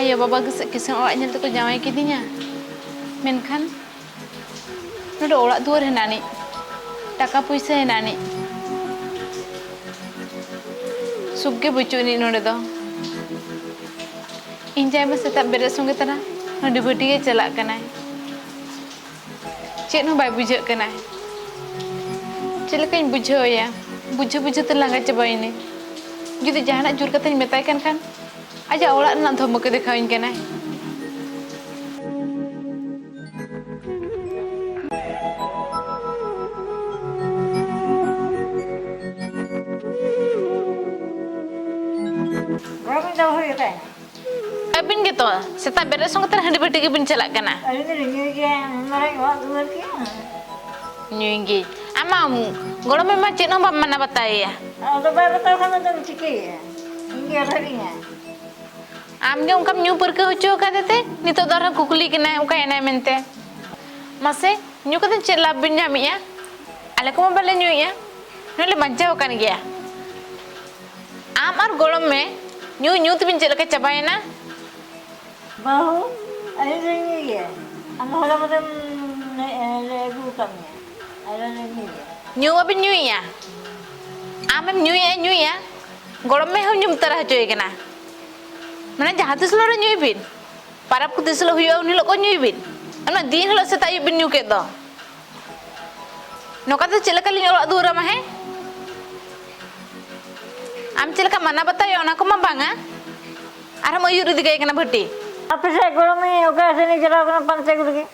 ayo baba kisah orang nyel tu jawai kidinya. Menkan, nudo orang dua henani, taka puisa henani. Suge bucu ni nudo do. Injai masa tak beres sungai tanah, nudo budi celak kenai. Cik nu bai bujak kenai. Celakain bujau ya, bujau terlanggar coba ini. Jadi jangan jur kata yang betaikan kan. Aja orang nak tahu muka dekawin kenai. Berapa jauh hari itu? Abin gitu, setelah beres sungai tanah di budi bin celak kena. Hari ini ringgit yang mereka buat dua kia. Nyuinggi, amamu, kalau memang cik nombor mana batai ya? Ada berapa tahun kan ada ciki ya? Ringgit harinya. Amge ungkap nyu perke hucu kata teh, nito darah kukuli kena ungkap enai mente. Masih nyu kata cik labin nyami ya, ala kamu balik nyu ya, nule macam kan dia. Amar golom me, nyu tu bin cik lekat capai na. Bahu, ada ringgit ya. Anu orang macam legu kami. Ada ringgit ya. Nyu abin nyu ya, amem nyu ya, golom me hum nyu terah cuy kena. Mana jahat tu selalu nyuibin, para putih selalu hiu ni loko nyuibin. Anak din lo setai nyuibin nyuket do. Nokat tu cila kali nyolok dura mah he? Am cila ka mana batayo nak kau mabanga? Arah mau yuri dikai kena berti. Apa sih kalau ni oke sini jalan kena pantai gulu ke?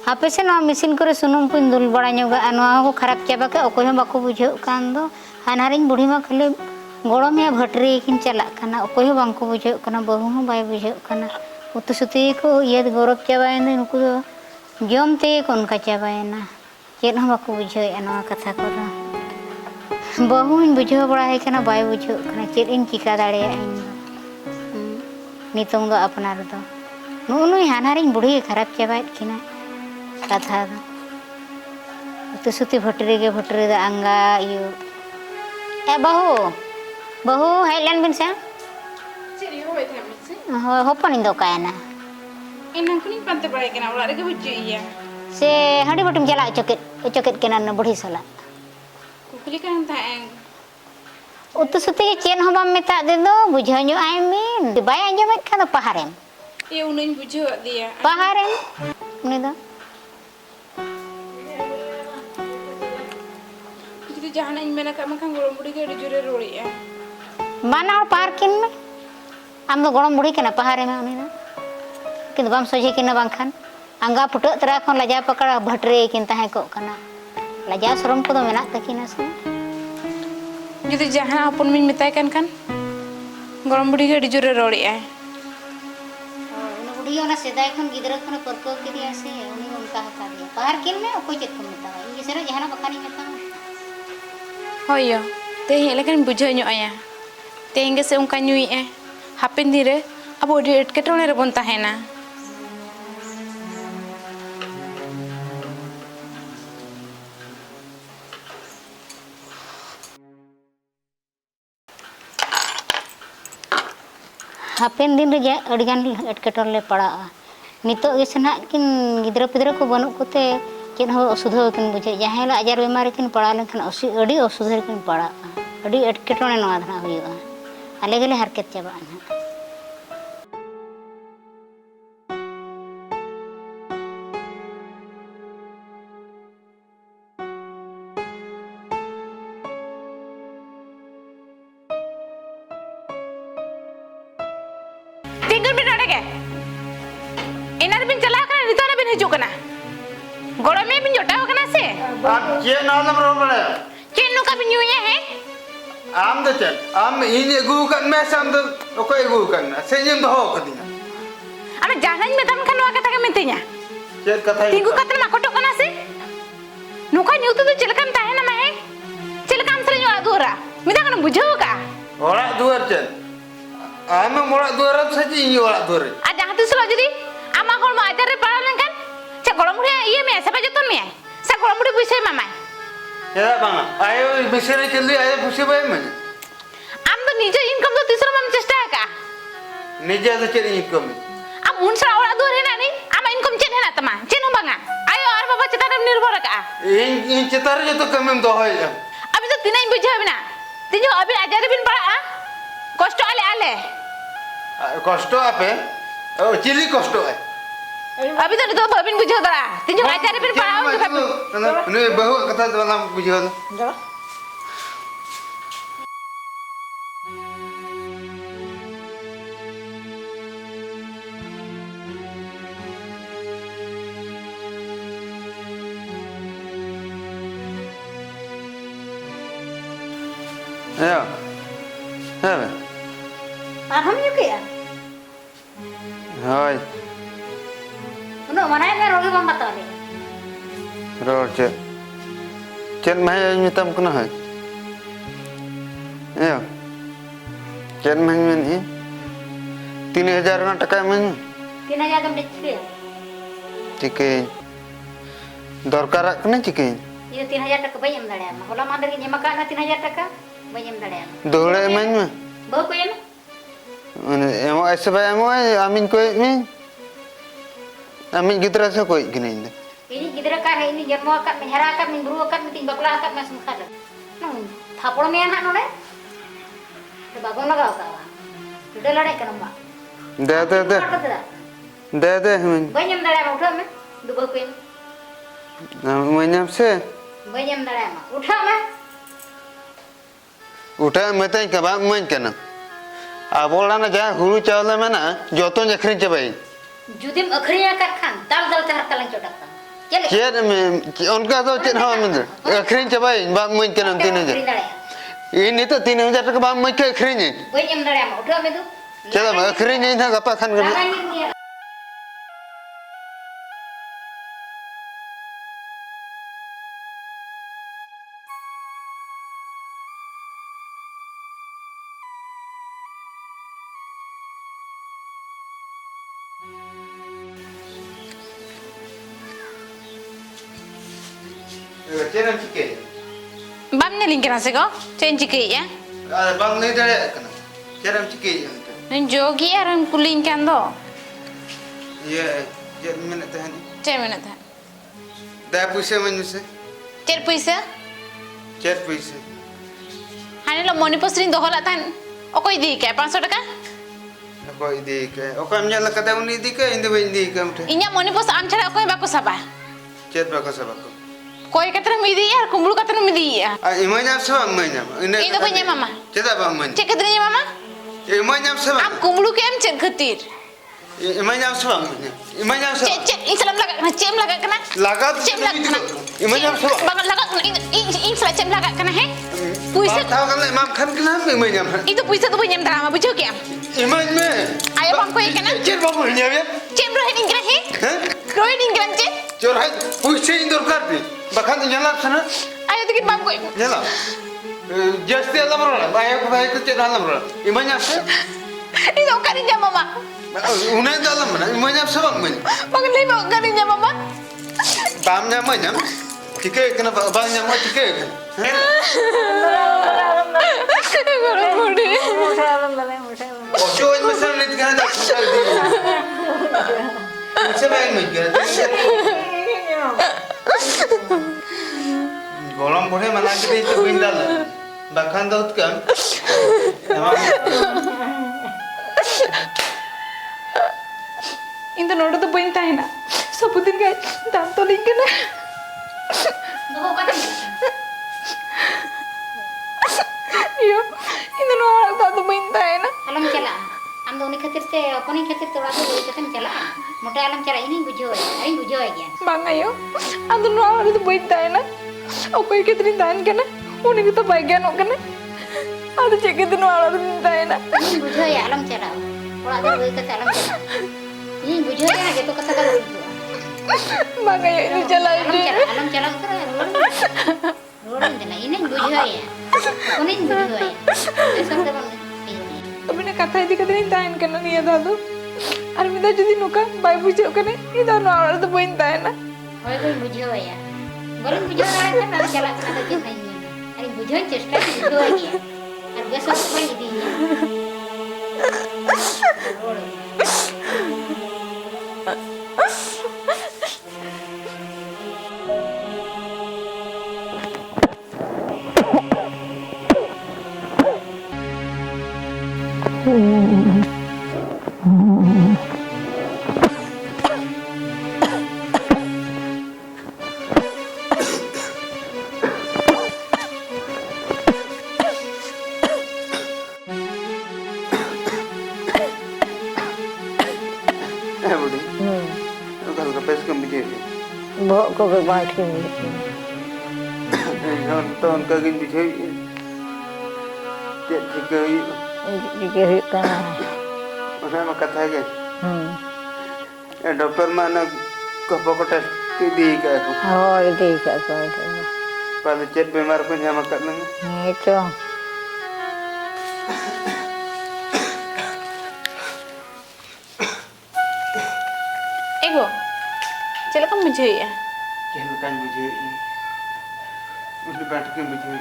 Apa sih no mesin kore sunum pun dul bड़ा nyuga anu aku kharap coba ke okoy hom baku bujau kan do hanaring budi mah kali गोड़म या भटरी किन चला करना कोई हो बांको बुझे करना बहु हो बाय बुझे करना उतु सुती को ये गौरव चाबाय ने नुकु जम ते कोन का चाबाय ना चेन हो बाको बुझे एना कथा को बहु इन बुझे बड़ा है करना बाय बुझे करना चेन इन चिका दाड़े नितों दो अपना दो नुनु हानारिन बुढ़ी खराब चाबाय किना कथा उतु सुती भटरी के भटरी दा अंगा यू ए बहु हेलन बिन से Ciri hoi teh mesti. होपन इंदो कायना Inang kuning pantai berai kena ular ke bucu iya. से हडी बटम चला चोकेट केना न बुढ़ी सला Kukuli kan taeng. उतु सुती के चेन हो बाम मेता दे दो बुझाño आई मीन बाय अंजमेत खा दो पहारेम Ia unin bucu dia. पहारेम उनी दो Jadi jangan ingin mana kamu kan golong budi ke jure roli ya. बाना और पार्किन में आम दो गरम बुढ़ी केना पहारे में उनी दो किन बाम सोजे केना बांखान अंगा फुटो तरा खन लजा पकड़ा भटरे किन ताहे को कना लजा शरम को दो मेना तकिना से Jadi jangan apun min mitai kan golong budi ke jure roli ya. उन बुढ़ी ओना सेदाय खन गिदरा खन परको के दिया से उनी उनका हका दिया पार्किन में कोई चेत को मेता ये सरा जहाना बखानी मेता Oh iya, teh hele kan bucu nyu ayah. Teh hingga seungka nyui hapin dire, abu di ketone rebon tahena. Happen दिन रे अड़िगान एटकेटोर ले पड़ा नितो गेसना किन गिदरा पिदरा को बनू कोते चेन हो असुधा किन बुझे जहां ला आजार बेमार किन पड़ा लेखन अड़ी असुधा किन पड़ा अड़ी एटकेटोने नवा धना हुआ आले गेले हरकत चाबा ना Tinggal bin ada ke? Inar bin celak kan itu ada bin hijau kena. Golong me bin jota kena se. आप ये नाम रोबले Cinu ka bin nyunya he? आम तो चल आम इन्हें गुरु कर मैं शाम तो कोई गुरु करना सेजन तो हो कर दिया Ama jangan metam kan wa kata ka mentinya. चल कथा Tinggu kata makoto kena se. Nuka nyu tu cilakan tahe na mahe. Cilakan sering nyu adura. Minta kan bujau ka. orang dua चल आम orang dua orang saja ini orang dua Ada hati selo jadi. Ama kol ma ajar re paralan kan. Cak golong muda iya me siapa jatuh me. Sa golong muda bisa mama. ya bang ayo bisa celi ayo bisa bayar mana Am tu nijo income tu tisro mam cesta ka. निजे तो check income am unsra ora duar hena ni ama income chen hena tama chen hon banga ayo ar baba chetan em nirbhor ka इन चितार जो तो कम दो है abi to tinai bujha bina tinjo abi ajare bin para kosto ale कष्ट आपे chilli कष्ट है abi to babin bujha dara tinjo ajare bin para ने बहु कथा वाला बुझो Jalan. या है Arham juga ya? Hi Untuk mana ini rogi bang kata ni? Road check मैं मितम कना है या चेक मैं नहीं 3000 ना टका मैं 3000 तुम decik ya? चिके दरकार कने चिके Itu 3000 taka bayam dah ya. Kalau mandar ini makan 3000 taka bayam dah ya. दोड़े मैं Bawa kau yang? एमो ऐसे भाई एमो आमीन कोई में आमीन गिद्रा से कोई गिने Ini gidra kah ini jadmu akak menhara akak mengguru akak meting bakla akak masuk kada. Nang thapor me anak nore. Te bagon laga akak. Sudah lade kan mbak. दे हम Bayam dah ya uthah me. Dua kau yang. मैं से Bayam dah ya mak. Uthah me. उठा मत कबा मन कना आबोला ना जा हुरु चावल में ना जोतो जखरी चबाई Judim akhirnya akak kan dal cahar talang codak kan. Jadi. चेर में उनका तो चेर हां में अखरी चबाई बा मन कना 3000 ini तो 3000 टका बा मन के अखरी ने Bayam dah ya mak. Uthah me tu. चला अखरी ने ना गपा खान कर Lama ni dia. चेर हम चिके bam ne lingkana se ko chen chike ya bang नहीं दे कना चेर हम चिके nen jogi aran kulin kan do ये ये मिनट है chen minute hai दे पैसे मन से cher puisa चेर पैसे hane lo moni posrin dohola tan okoi di ke 500 taka कोई दी के ओका हम nyala कदा उनी दी के इंदे बन दी के मठे inya moni pos am chara okoi bako saba चेर बको सबको koi katra midi ya kumbulu katra midi ya इमanyam सब इमanyam Ini punya mama. चेदा बा मन cek katranya mama इमanyam सब am kumbulu ke am cek khatir इमanyam सब इमanyam सब cek islam laga kena cem laga kena लगा cem laga kena इमanyam सब bangan laga kena islam cem laga kena he puisa tahu kan imam kan kena इमanyam itu puisa tu punya drama bujuk ya इमany में ayo bang koi kena चेर बाबू nya ya cem rohin ingran he हैं rohin ingran cek चोर है पैसे इंदर कर दी बखन nyala sana ayo dikit bang koi nyala जस्ती अल्लाह बरोला भाई को भाई को चेर अल्लाह बरोला इमanyam से itu karinya mama उन्हें दालम ना इमanyam सब मन bang lay bawa karinya mama बामnya इमanyam चिके कना बामnya mau चिके हैं Guru budi ओशो इन में सर नहीं कहना जाता है मुझसे बैग में गया गोलम बोले मना के तो बिंदाल बखान दो तो कम itu nodo tu bain tahu na sebutin kan dan tu lingkana Bawa kata ni. iyo itu nodo tu bain tahu na Alam cala. Am do ni khatir te apni khatir te orang tu kata cala. Mote alam cala ini bujo ya. bang ayo itu nodo tu bain tahu na aku ikut rindan kena unik itu bagian kena ada cek itu nodo tu tahu na Ini bujo ya alam cala. Orang tu kata alam cala. Ini bujo ya gitu kata kalau itu. bang ayo itu jalan Alam cala tu orang tu ini bujo ya. Ini bujo ya. Esok tu bang. tapi nak kata itu kata rindan kena ni ada tu armida jadi nuka bayi bujuk kena itu nodo tu bain tahu na Oi koi bujo ya. Boleh bujo orang kan alam cala kan ada jenis ini. Ini bujo cesta bujo ya. Harga satu kali ini. बुढ़ी कल का पैसे कम बिजे बहुत को बात की तो उनका गिन बिजे ठीक है जिके हुई करना उन्हें मैं कथा है डॉक्टर माना कपो को टेस्ट की दी का और ठीक है कोई पाले चेट बीमार को ᱧᱟᱢ ᱟᱠᱟᱫ ᱞᱟᱝ ये तो एगो चल कम बुझे चल कान बुझे उन बात के बुझे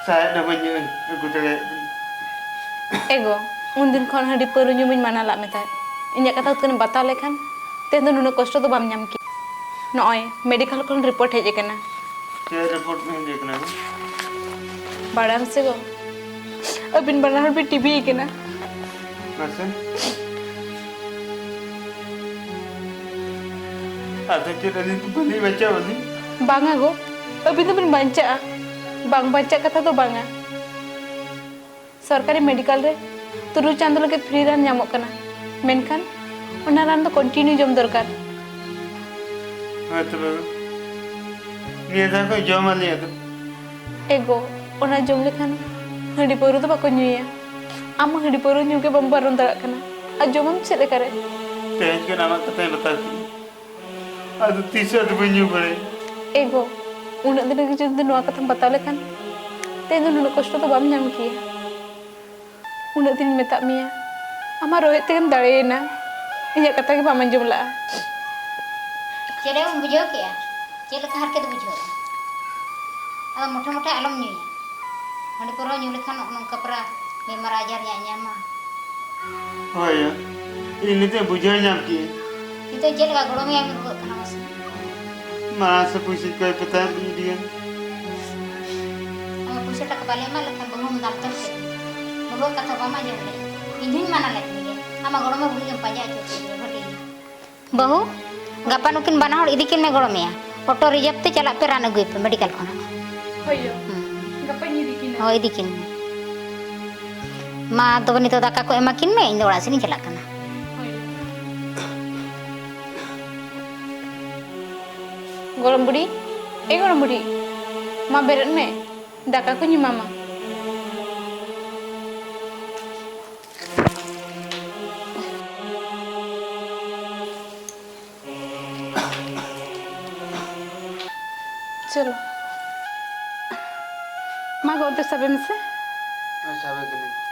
साय न बने गुटले एगो उन दिन खन हडी पर ᱧᱩᱢᱤᱧ माना ला मेता इन्या कथा तने बता लेखान ते दो नुन कष्ट तो बाम ᱧᱟᱢ की नय मेडिकल खन रिपोर्ट हेज केना के रिपोर्ट में देखना बाड़ाम से गो अबिन बनाहर भी टीवी केना नसे आधा चेरली तो बली बच्चा बली बांगा गो अबिन तो बिन बांचा बांग बांचा कथा तो बांगा सरकारी मेडिकल रे तुरु चांद लगे फ्री रान ᱧᱟᱢᱚᱜ कना मेनखान ओना रान तो कंटिन्यू जम दरकार हां तो ये दा को जमा लिया तो एगो ओना जम लेखान हडी पौरु तो बाको ᱧᱩᱭᱟ आम हडी पौरु ᱧᱩ के बम बारन दरक कना आ जमम से लेकारे तेज के नाम कथा बता आज तीसरा तो बन्यू पड़े एगो उन दिन के जद नवा कथा बता लेखान ते दो नुन कष्ट तो बाम ᱧᱟᱢ किया उन दिन मेता मिया आमा रोहे तेम दाड़ेना इया कथा के बाम अंजम ला चले उन बुझो के चल का हर के तो बुझो अब मोटा मोटा आलम न्यू हंड पर न्यू लेखान नंका परा बेमार आजार ᱧᱟᱢᱟ होय इनते बुझे नाम की itu चल का गड़ो में आमिर को खाना बस मां से पूछी कोई पता नहीं दिया हम पैसा टका बाले मा लेखान बहुम दाम तक से बहु कथा बामा जम ले इन्हीं माना लेते आमा गड़ो में बुढ़ी के पाजा चोके घटी बहु गापा नुकिन बाना हड़ इदी किन में गड़ो में ऑटो रिजर्व ते चला पे रान अगुई पे मेडिकल खाना होयो गप्पा नी दिकिना हो इदी किन मा तो बनी तो दाका को एमा किन में इन ओड़ा से नहीं चला कना गरम बुढ़ी ए गरम बुढ़ी मा बेरन में दाका को नी मामा चलो माँ गौते सबे में से अच्छा वे के